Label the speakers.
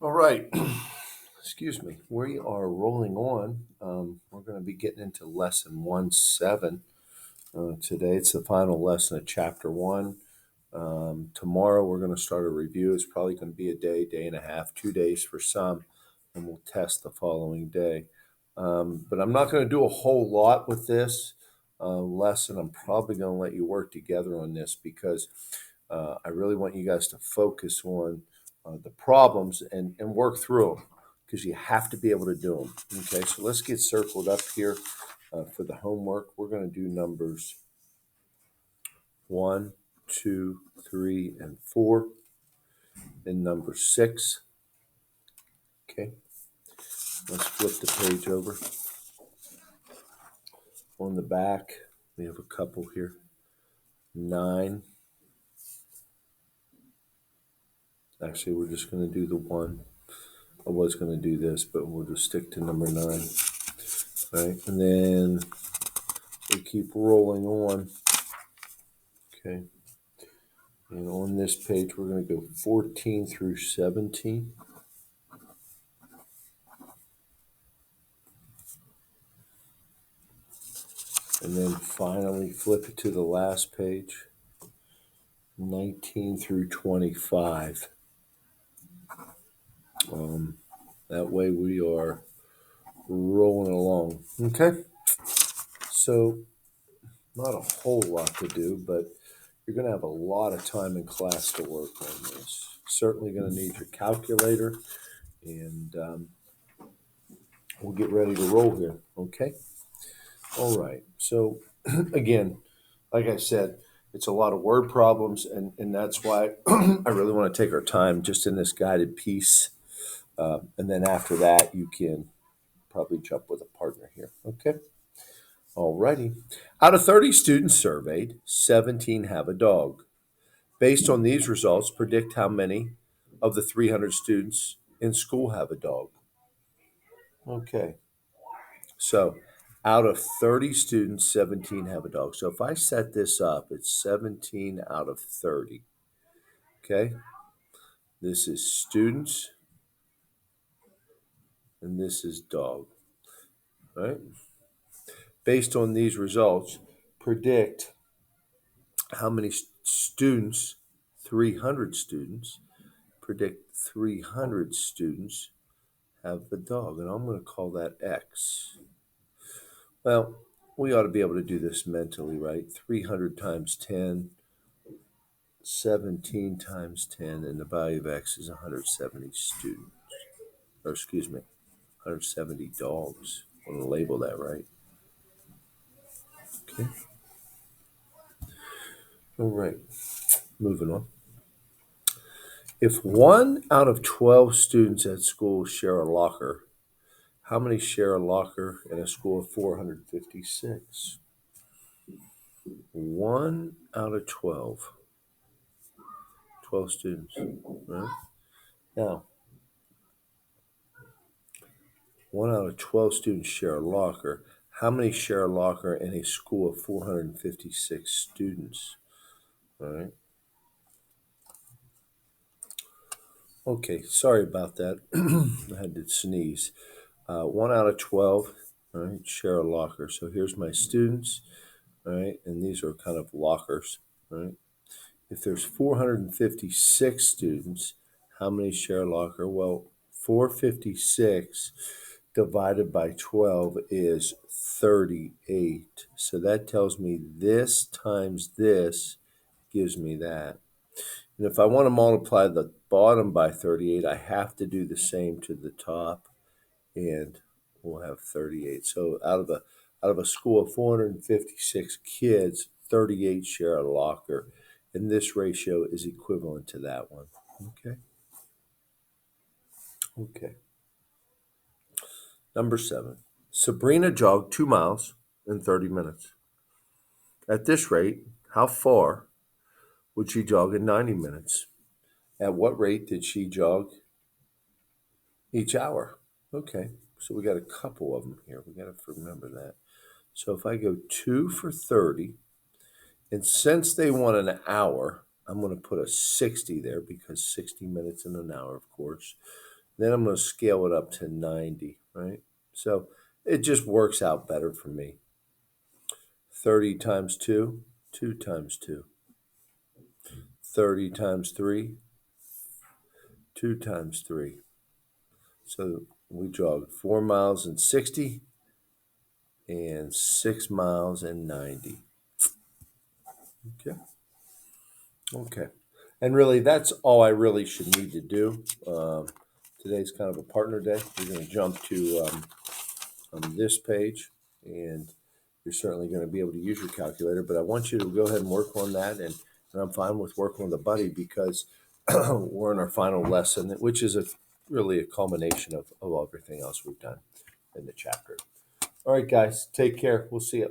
Speaker 1: All right. Excuse me. We are rolling on. We're going to be getting into lesson 1-7 today. It's the final lesson of chapter 1. Tomorrow we're going to start a review. It's probably going to be a day, day and a half, 2 days for some, and we'll test the following day. But I'm not going to do a whole lot with this lesson. I'm probably going to let you work together on this because I really want you guys to focus on the problems and work through them because you have to be able to do them. Okay, so let's get circled up here for the homework. We're going to do numbers 1, 2, 3, and 4, and number 6. Okay, let's flip the page over. On the back, we have a couple here. 9. Actually, we're just going to do the 1. I was going to do this, but we'll just stick to number 9. All right, and then we keep rolling on. Okay, and on this page, we're going to go 14 through 17. And then finally flip it to the last page, 19 through 25. That way we are rolling along. Okay, so not a whole lot to do, but you're going to have a lot of time in class to work on this. Certainly going to need your calculator, and we'll get ready to roll here. Okay. All right. So again, like I said, it's a lot of word problems, and that's why I really want to take our time just in this guided piece. And then after that, you can probably jump with a partner here. Okay. All righty. Out of 30 students surveyed, 17 have a dog. Based on these results, predict how many of the 300 students in school have a dog. Okay. So out of 30 students, 17 have a dog. So if I set this up, it's 17 out of 30. Okay. This is students and this is dog. All right. Based on these results, predict how many students, 300 students, predict 300 students have a dog. And I'm going to call that X. Well, we ought to be able to do this mentally, right? 300 times 10, 17 times 10, and the value of X is 170 students. Or excuse me, 170 dogs. I'm going to label that right. Okay. All right. Moving on. If 1 out of 12 students at school share a locker, how many share a locker in a school of 456? 1 out of 12. 12 students, right? Now, 1 out of 12 students share a locker. How many share a locker in a school of 456 students? All right. Okay, sorry about that. I had to sneeze. 1 out of 12, all right, share a locker. So here's my students, all right, and these are kind of lockers, all right. If there's 456 students, how many share a locker? Well, 456 divided by 12 is 38. So that tells me this times this gives me that. And if I want to multiply the bottom by 38, I have to do the same to the top, and we'll have 38. So out of a school of 456 kids, 38 share a locker, and this ratio is equivalent to that one. Okay. Okay. Number 7. Sabrina jogged 2 miles in 30 minutes. At this rate, how far would she jog in 90 minutes? At what rate did she jog each hour? Okay, so we got a couple of them here. We got to remember that. So if I go 2 for 30, and since they want an hour, I'm going to put a 60 there because 60 minutes in an hour, of course. Then I'm going to scale it up to 90, right? So it just works out better for me. 30 times 2, 2 times 2. 30 times 3, 2 times 3. So we jogged 4 miles and 60 and 6 miles and 90. Okay. And really, that's all I really should need to do. Today's kind of a partner day. We're going to jump to this page, and you're certainly going to be able to use your calculator, but I want you to go ahead and work on that. And I'm fine with working with a buddy because we're in our final lesson, which is really a culmination of everything else we've done in the chapter. All right, guys, take care. We'll see you.